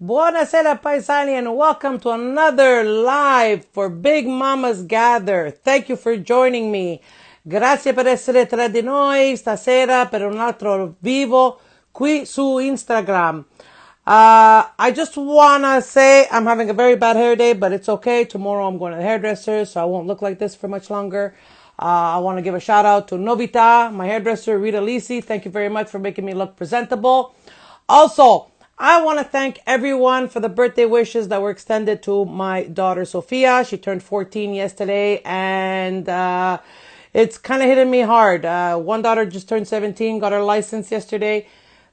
Buonasera, paisani, and welcome to another live for Big Mamas Gather. Thank you for joining me. Grazie per essere tra di noi stasera per un altro vivo qui su Instagram. I just wanna say I'm having a very bad hair day, but it's okay. Tomorrow I'm going to the hairdresser, so I won't look like this for much longer. I want to give a shout out to Novita, my hairdresser, Rita Lisi. Thank you very much for making me look presentable. Also, I want to thank everyone for the birthday wishes that were extended to my daughter Sophia. She turned 14 yesterday, and it's kind of hitting me hard. One daughter just turned 17, got her license yesterday.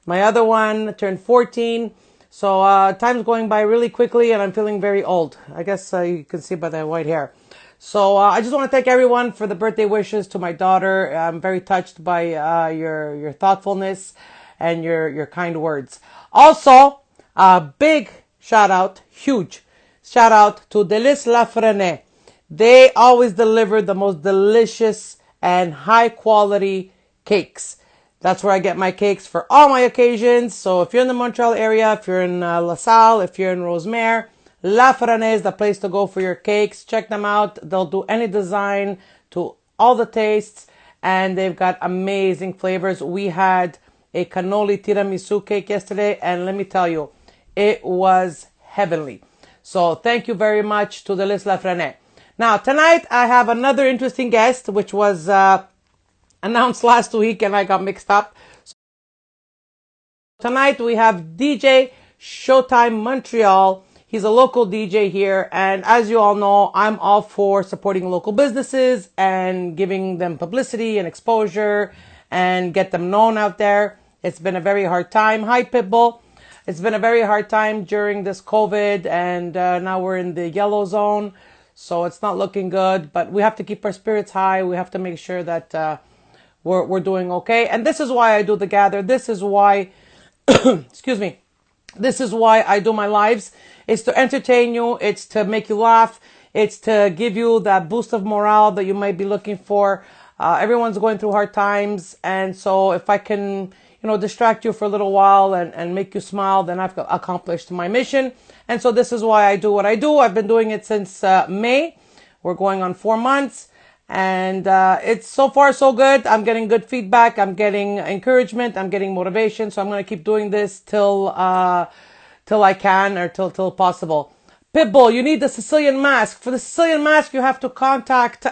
My other one turned 14. So time's going by really quickly, and I'm feeling very old. I guess you can see by the white hair. So I just want to thank everyone for the birthday wishes to my daughter. I'm very touched by your thoughtfulness and your kind words. Also, a big shout out, huge shout out to Delis La Frene. They always deliver the most delicious and high quality cakes. That's where I get my cakes for all my occasions. So if you're in the Montreal area, if you're in La Salle, if you're in Rosemere, La Frene is the place to go for your cakes. Check them out. They'll do any design to all the tastes, and they've got amazing flavors. We had a cannoli tiramisu cake yesterday, and let me tell you, it was heavenly. So thank you very much to Delis La Frene. Now, tonight I have another interesting guest, which was announced last week and I got mixed up. So tonight we have DJ Showtime Montreal. He's a local DJ here, and as you all know, I'm all for supporting local businesses and giving them publicity and exposure and get them known out there. It's been a very hard time. Hi, Pitbull. It's been a very hard time during this COVID, and now we're in the yellow zone, so it's not looking good, but we have to keep our spirits high. We have to make sure that we're doing okay. And this is why I do the gather. This is why, excuse me, this is why I do my lives. It's to entertain you. It's to make you laugh. It's to give you that boost of morale that you might be looking for. Everyone's going through hard times. And so if I can, distract you for a little while and make you smile, then I've accomplished my mission. And so this is why I do what I do. I've been doing it since May. We're going on 4 months. And it's so far so good. I'm getting good feedback. I'm getting encouragement. I'm getting motivation. So I'm going to keep doing this till I can, or till possible. Pitbull, you need the Sicilian mask. For the Sicilian mask, you have to contact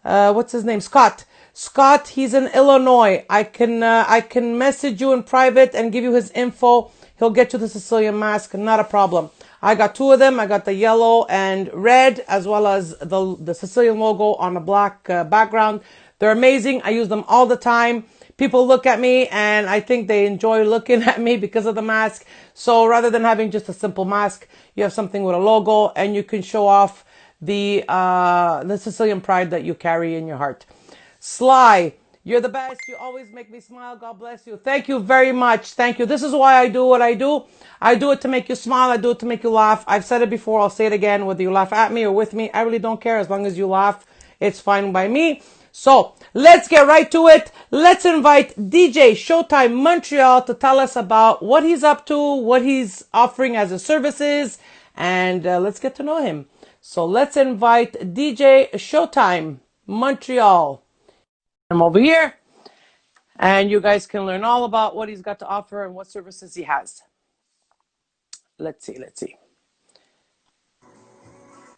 what's his name? Scott. Scott, he's in Illinois. I can message you in private and give you his info. He'll get you the Sicilian mask. Not a problem. I got 2 of them. I got the yellow and red, as well as the Sicilian logo on a black background. They're amazing. I use them all the time. People look at me and I think they enjoy looking at me because of the mask. So rather than having just a simple mask, you have something with a logo, and you can show off the Sicilian pride that you carry in your heart. Sly, you're the best. You always make me smile. God bless you. Thank you very much. Thank you. This is why I do what I do. I do it to make you smile. I do it to make you laugh. I've said it before. I'll say it again. Whether you laugh at me or with me, I really don't care. As long as you laugh, it's fine by me. So let's get right to it. Let's invite DJ Showtime Montreal to tell us about what he's up to, what he's offering as his services, and let's get to know him. So let's invite DJ Showtime Montreal. I'm over here, and you guys can learn all about what he's got to offer and what services he has. Let's see.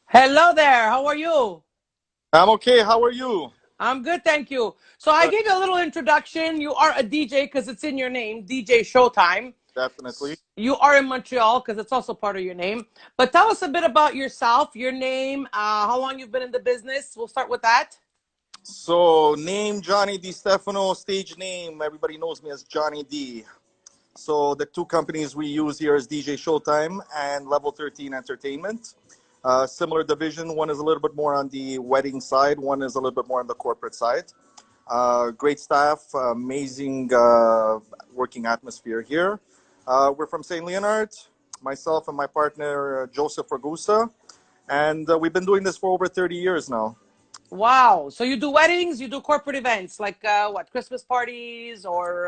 Hello there. How are you? I'm okay. How are you? I'm good, thank you. So I gave you a little introduction. You are a DJ because it's in your name, DJ Showtime. Definitely. You are in Montreal because it's also part of your name. But tell us a bit about yourself, your name, how long you've been in the business. We'll start with that. So, name Johnny Di Stefano, stage name. Everybody knows me as Johnny D. So, the 2 companies we use here is DJ Showtime and Level 13 Entertainment. Similar division. One is a little bit more on the wedding side. One is a little bit more on the corporate side. Great staff, amazing working atmosphere here. We're from St. Leonard, myself and my partner, Joseph Ragusa. And we've been doing this for over 30 years now. Wow. So you do weddings, you do corporate events, like what, Christmas parties, or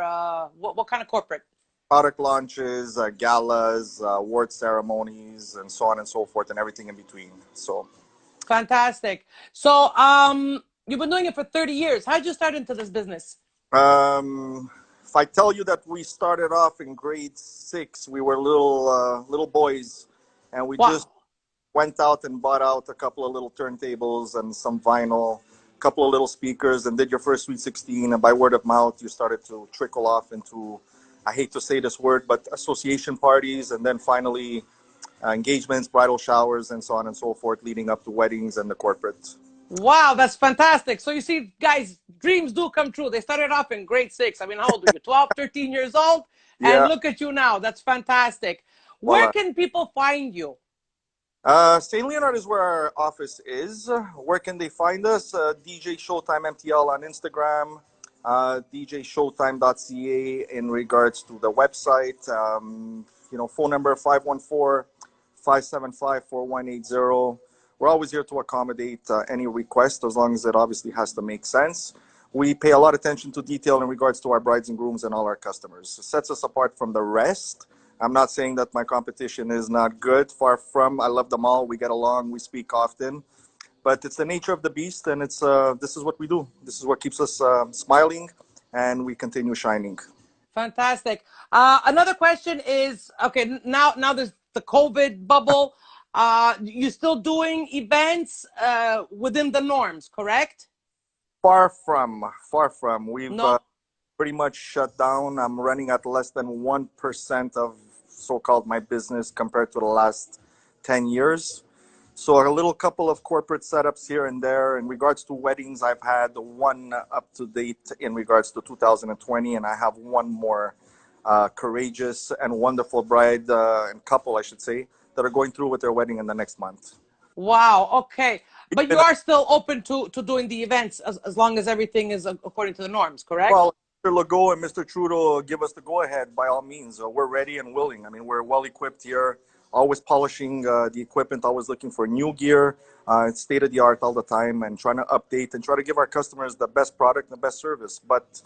what kind of corporate? product launches, galas, award ceremonies, and so on and so forth, and everything in between. So, Fantastic. So, you've been doing it for 30 years. How'd you start into this business? if I tell you that we started off in grade 6, we were little boys, and we just Wow. went out and bought out a couple of little turntables and some vinyl, a couple of little speakers, and did your first Sweet 16. And by word of mouth, you started to trickle off into, I hate to say this word, but association parties, and then finally engagements, bridal showers, and so on and so forth, leading up to weddings and the corporate. Wow, that's fantastic. So you see, guys, dreams do come true. They started off in grade 6. I mean, how old are you? 12, 13 years old? And Yeah, look at you now. That's fantastic. Where voila. can people find you? St. Leonard is where our office is. Where can they find us? DJ Showtime MTL on Instagram, djshowtime.ca in regards to the website. Phone number 514-575-4180. We're always here to accommodate any request as long as it obviously has to make sense. We pay a lot of attention to detail in regards to our brides and grooms and all our customers. It sets us apart from the rest. I'm not saying that my competition is not good. Far from. I love them all. We get along. We speak often. But it's the nature of the beast, and it's this is what we do. This is what keeps us smiling, and we continue shining. Fantastic. Another question is, okay, now there's the COVID bubble. You still doing events within the norms, correct? Far from, far from. We've No? pretty much shut down. I'm running at less than 1% of so-called my business compared to the last 10 years. So a little couple of corporate setups here and there. In regards to weddings, I've had one up to date in regards to 2020, and I have one more courageous and wonderful bride and couple, I should say, that are going through with their wedding in the next month. Wow, okay. But you Been are still open to doing the events as long as everything is according to the norms, correct? Well, Mr. Legault and Mr. Trudeau give us the go-ahead. By all means, we're ready and willing. I mean, we're well equipped here. Always polishing the equipment. Always looking for new gear. It's state of the art all the time, and trying to update and try to give our customers the best product and the best service. But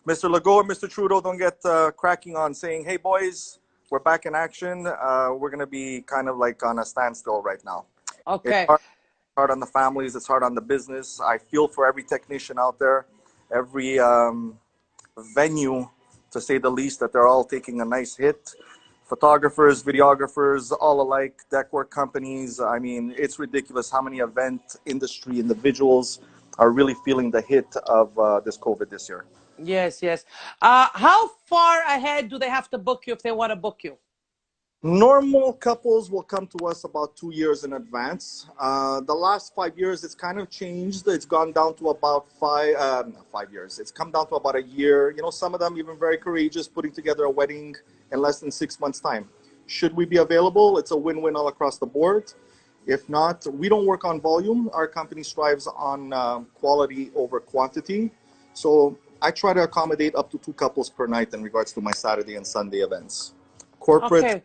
Mr. Legault and Mr. Trudeau don't get cracking on saying, "Hey, boys, we're back in action." We're gonna be kind of like on a standstill right now. It's Okay. hard on the families. It's hard on the business. I feel for every technician out there, every venue, to say the least, that they're all taking a nice hit. Photographers, videographers, all alike, decor companies. I mean, it's ridiculous how many event industry individuals are really feeling the hit of this COVID this year. Yes, yes. How far ahead do they have to book you if they want to book you? Normal couples will come to us about 2 years in advance. The last 5 years, it's kind of changed. It's gone down to about 5 years. It's come down to about a year. Some of them even very courageous, putting together a wedding in less than 6 months' time. Should we be available? It's a win-win all across the board. If not, we don't work on volume. Our company strives on quality over quantity. So I try to accommodate up to 2 couples per night in regards to my Saturday and Sunday events. Corporate, Okay.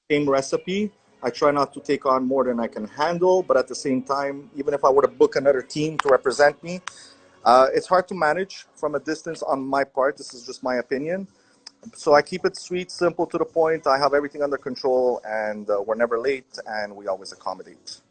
same recipe. I try not to take on more than I can handle, but at the same time, even if I were to book another team to represent me, it's hard to manage from a distance on my part. This is just my opinion. So I keep it sweet, simple, to the point. I have everything under control, and we're never late, and we always accommodate.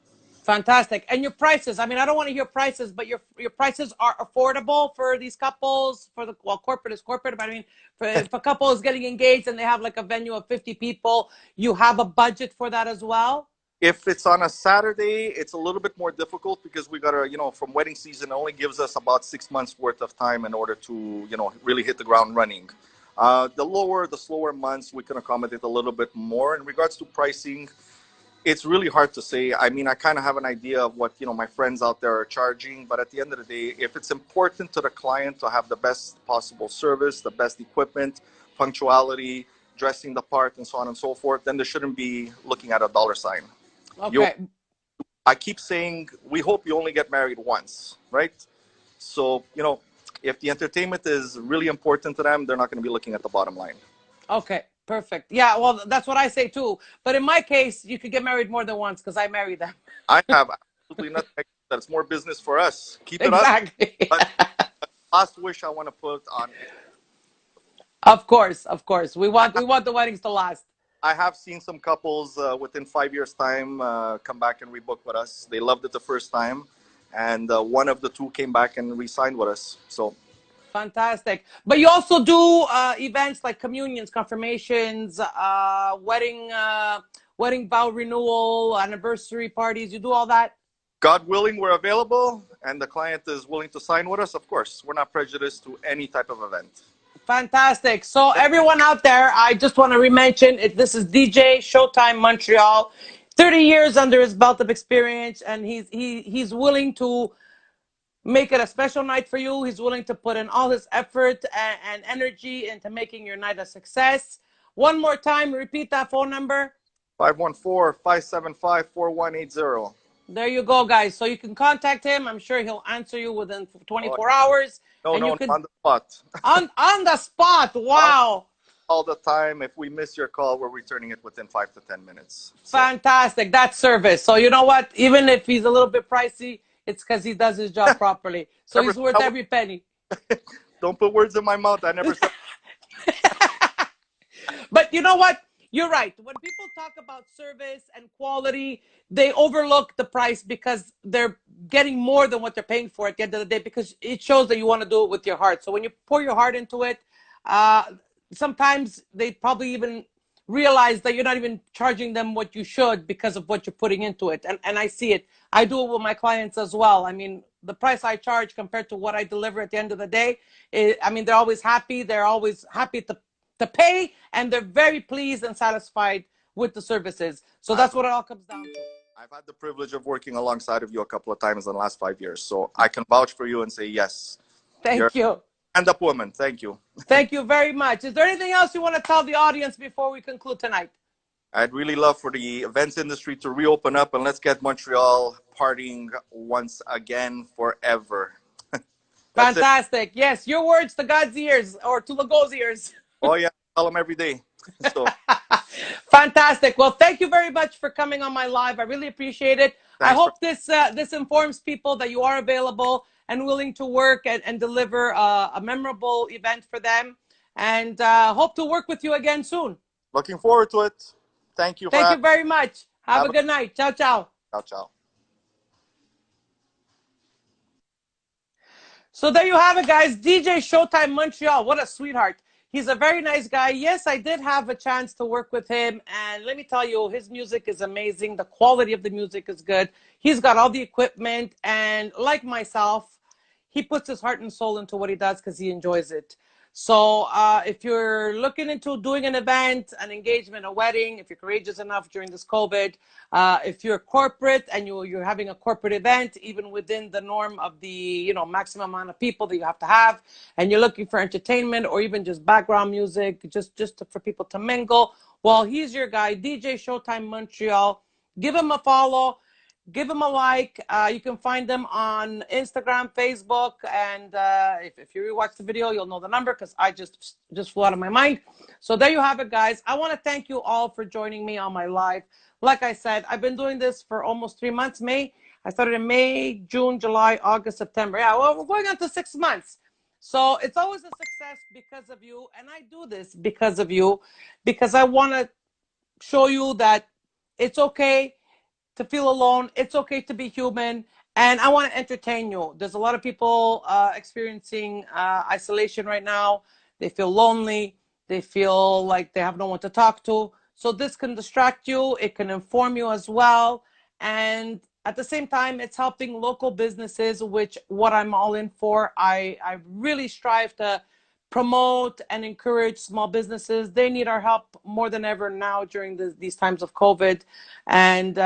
Fantastic. And your prices, I mean, I don't want to hear prices, but your prices are affordable for these couples, for the, well, corporate is corporate, but I mean, if a couple is getting engaged and they have like a venue of 50 people, you have a budget for that as well? If it's on a Saturday, it's a little bit more difficult because we gotta, from wedding season, it only gives us about 6 months worth of time in order to, really hit the ground running. The slower months, we can accommodate a little bit more. In regards to pricing, it's really hard to say. I mean, I kind of have an idea of what, my friends out there are charging, but at the end of the day, if it's important to the client to have the best possible service, the best equipment, punctuality, dressing the part, and so on and so forth, then they shouldn't be looking at a dollar sign. You, Okay. I keep saying, we hope you only get married once, right? So, if the entertainment is really important to them, they're not going to be looking at the bottom line. Okay. Perfect. Yeah. Well, that's what I say too. But in my case, you could get married more than once because I married them. I have absolutely nothing against that. It's more business for us. Keep it us. Exactly. But last wish I want to put on, Of course, of course. We want the weddings to last. I have seen some couples within 5 years' time come back and rebook with us. They loved it the first time, and one of the two came back and re-signed with us. So Fantastic. But you also do events like communions, confirmations, wedding vow renewal, anniversary parties. You do all that? God willing, we're available, and the client is willing to sign with us. Of course, we're not prejudiced to any type of event. Fantastic. So everyone out there, I just want to re-mention it. This is DJ Showtime Montreal. 30 years under his belt of experience, and he's willing to make it a special night for you. He's willing to put in all his effort and energy into making your night a success. One more time, repeat that phone number. 514-575-4180. There you go, guys. So you can contact him. I'm sure he'll answer you within Oh, 24 hours. no, And you no, can on the spot. on the spot. On Wow. all the time. If we miss your call, we're returning it within 5 to 10 minutes. So Fantastic. That's service. So you know what? Even if he's a little bit pricey, it's because he does his job properly. So never, he's worth every penny. don't put words in my mouth. I never said. But you know what? You're right. When people talk about service and quality, they overlook the price because they're getting more than what they're paying for at the end of the day, because it shows that you want to do it with your heart. So when you pour your heart into it, uh, sometimes they probably even realize that you're not even charging them what you should because of what you're putting into it. And I see it. I do it with my clients as well. I mean, the price I charge compared to what I deliver at the end of the day, I mean, they're always happy. They're always happy to pay, and they're very pleased and satisfied with the services. So that's what it all comes down to. I've had the privilege of working alongside of you a couple of times in the last 5 years, so I can vouch for you and say yes. You're Thank you. a stand-up woman. Thank you. Thank you very much. Is there anything else you want to tell the audience before we conclude tonight? I'd really love for the events industry to reopen up, and let's get Montreal partying once again forever. That's it. Fantastic. Yes, your words to God's ears, or to Legault's ears. Oh yeah, tell them every day. So Fantastic. Well, thank you very much for coming on my live. I really appreciate it. I thanks for hope this informs people that you are available and willing to work and deliver a memorable event for them. And hope to work with you again soon. looking forward to it. Thank you for Thank you having me. very much. Have a good night. Ciao, ciao. Ciao, ciao. So there you have it, guys. DJ Showtime Montreal. What a sweetheart. He's a very nice guy. Yes, I did have a chance to work with him. And let me tell you, his music is amazing. The quality of the music is good. He's got all the equipment. And like myself, he puts his heart and soul into what he does because he enjoys it. So if you're looking into doing an event, an engagement, a wedding, if you're courageous enough during this COVID, if you're corporate and you're having a corporate event, even within the norm of the maximum amount of people that you have to have, and you're looking for entertainment or even just background music, just for people to mingle, well, he's your guy, DJ Showtime Montreal. Give him a follow. Give them a like. You can find them on Instagram, Facebook, and if you rewatch the video, you'll know the number because I just flew out of my mind. So there you have it, guys. I want to thank you all for joining me on my live. Like I said, I've been doing this for almost 3 months. I started in May, June, July, August, September. Yeah, well, we're going on to 6 months. So it's always a success because of you, and I do this because of you, because I want to show you that it's okay to feel alone. It's okay to be human. And I want to entertain you. There's a lot of people experiencing isolation right now. They feel lonely. They feel like they have no one to talk to. So this can distract you. It can inform you as well. And at the same time, it's helping local businesses, which what I'm all in for. I really strive to promote and encourage small businesses. They need our help more than ever now during these times of COVID. And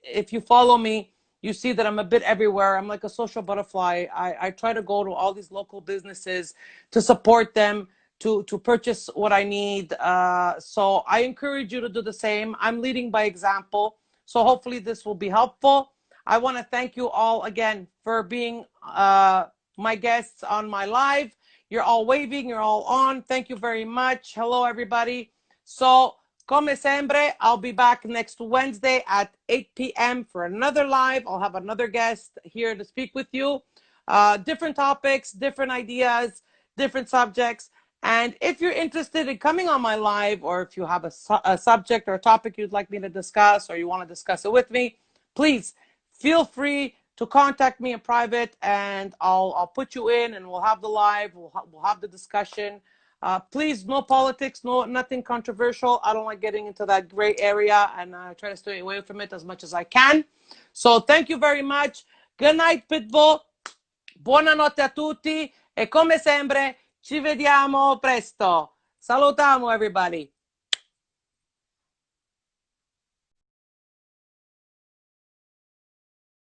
if you follow me, you see that I'm a bit everywhere. I'm like a social butterfly. I try to go to all these local businesses to support them, to purchase what I need. So I encourage you to do the same. I'm leading by example. So hopefully this will be helpful. I want to thank you all again for being my guests on my live. You're all waving. You're all on. Thank you very much. Hello, everybody. So, come sempre, I'll be back next Wednesday at 8 p.m. for another live. I'll have another guest here to speak with you. Different topics, different ideas, different subjects. And if you're interested in coming on my live, or if you have a subject or a topic you'd like me to discuss, or you want to discuss it with me, please feel free to contact me in private, and I'll put you in, and we'll have the live. We'll have the discussion. Please, no politics, nothing controversial. I don't like getting into that gray area, and I try to stay away from it as much as I can. So thank you very much. Good night, Pitbull. Buonanotte a tutti, e come sempre ci vediamo presto. Salutamu, everybody.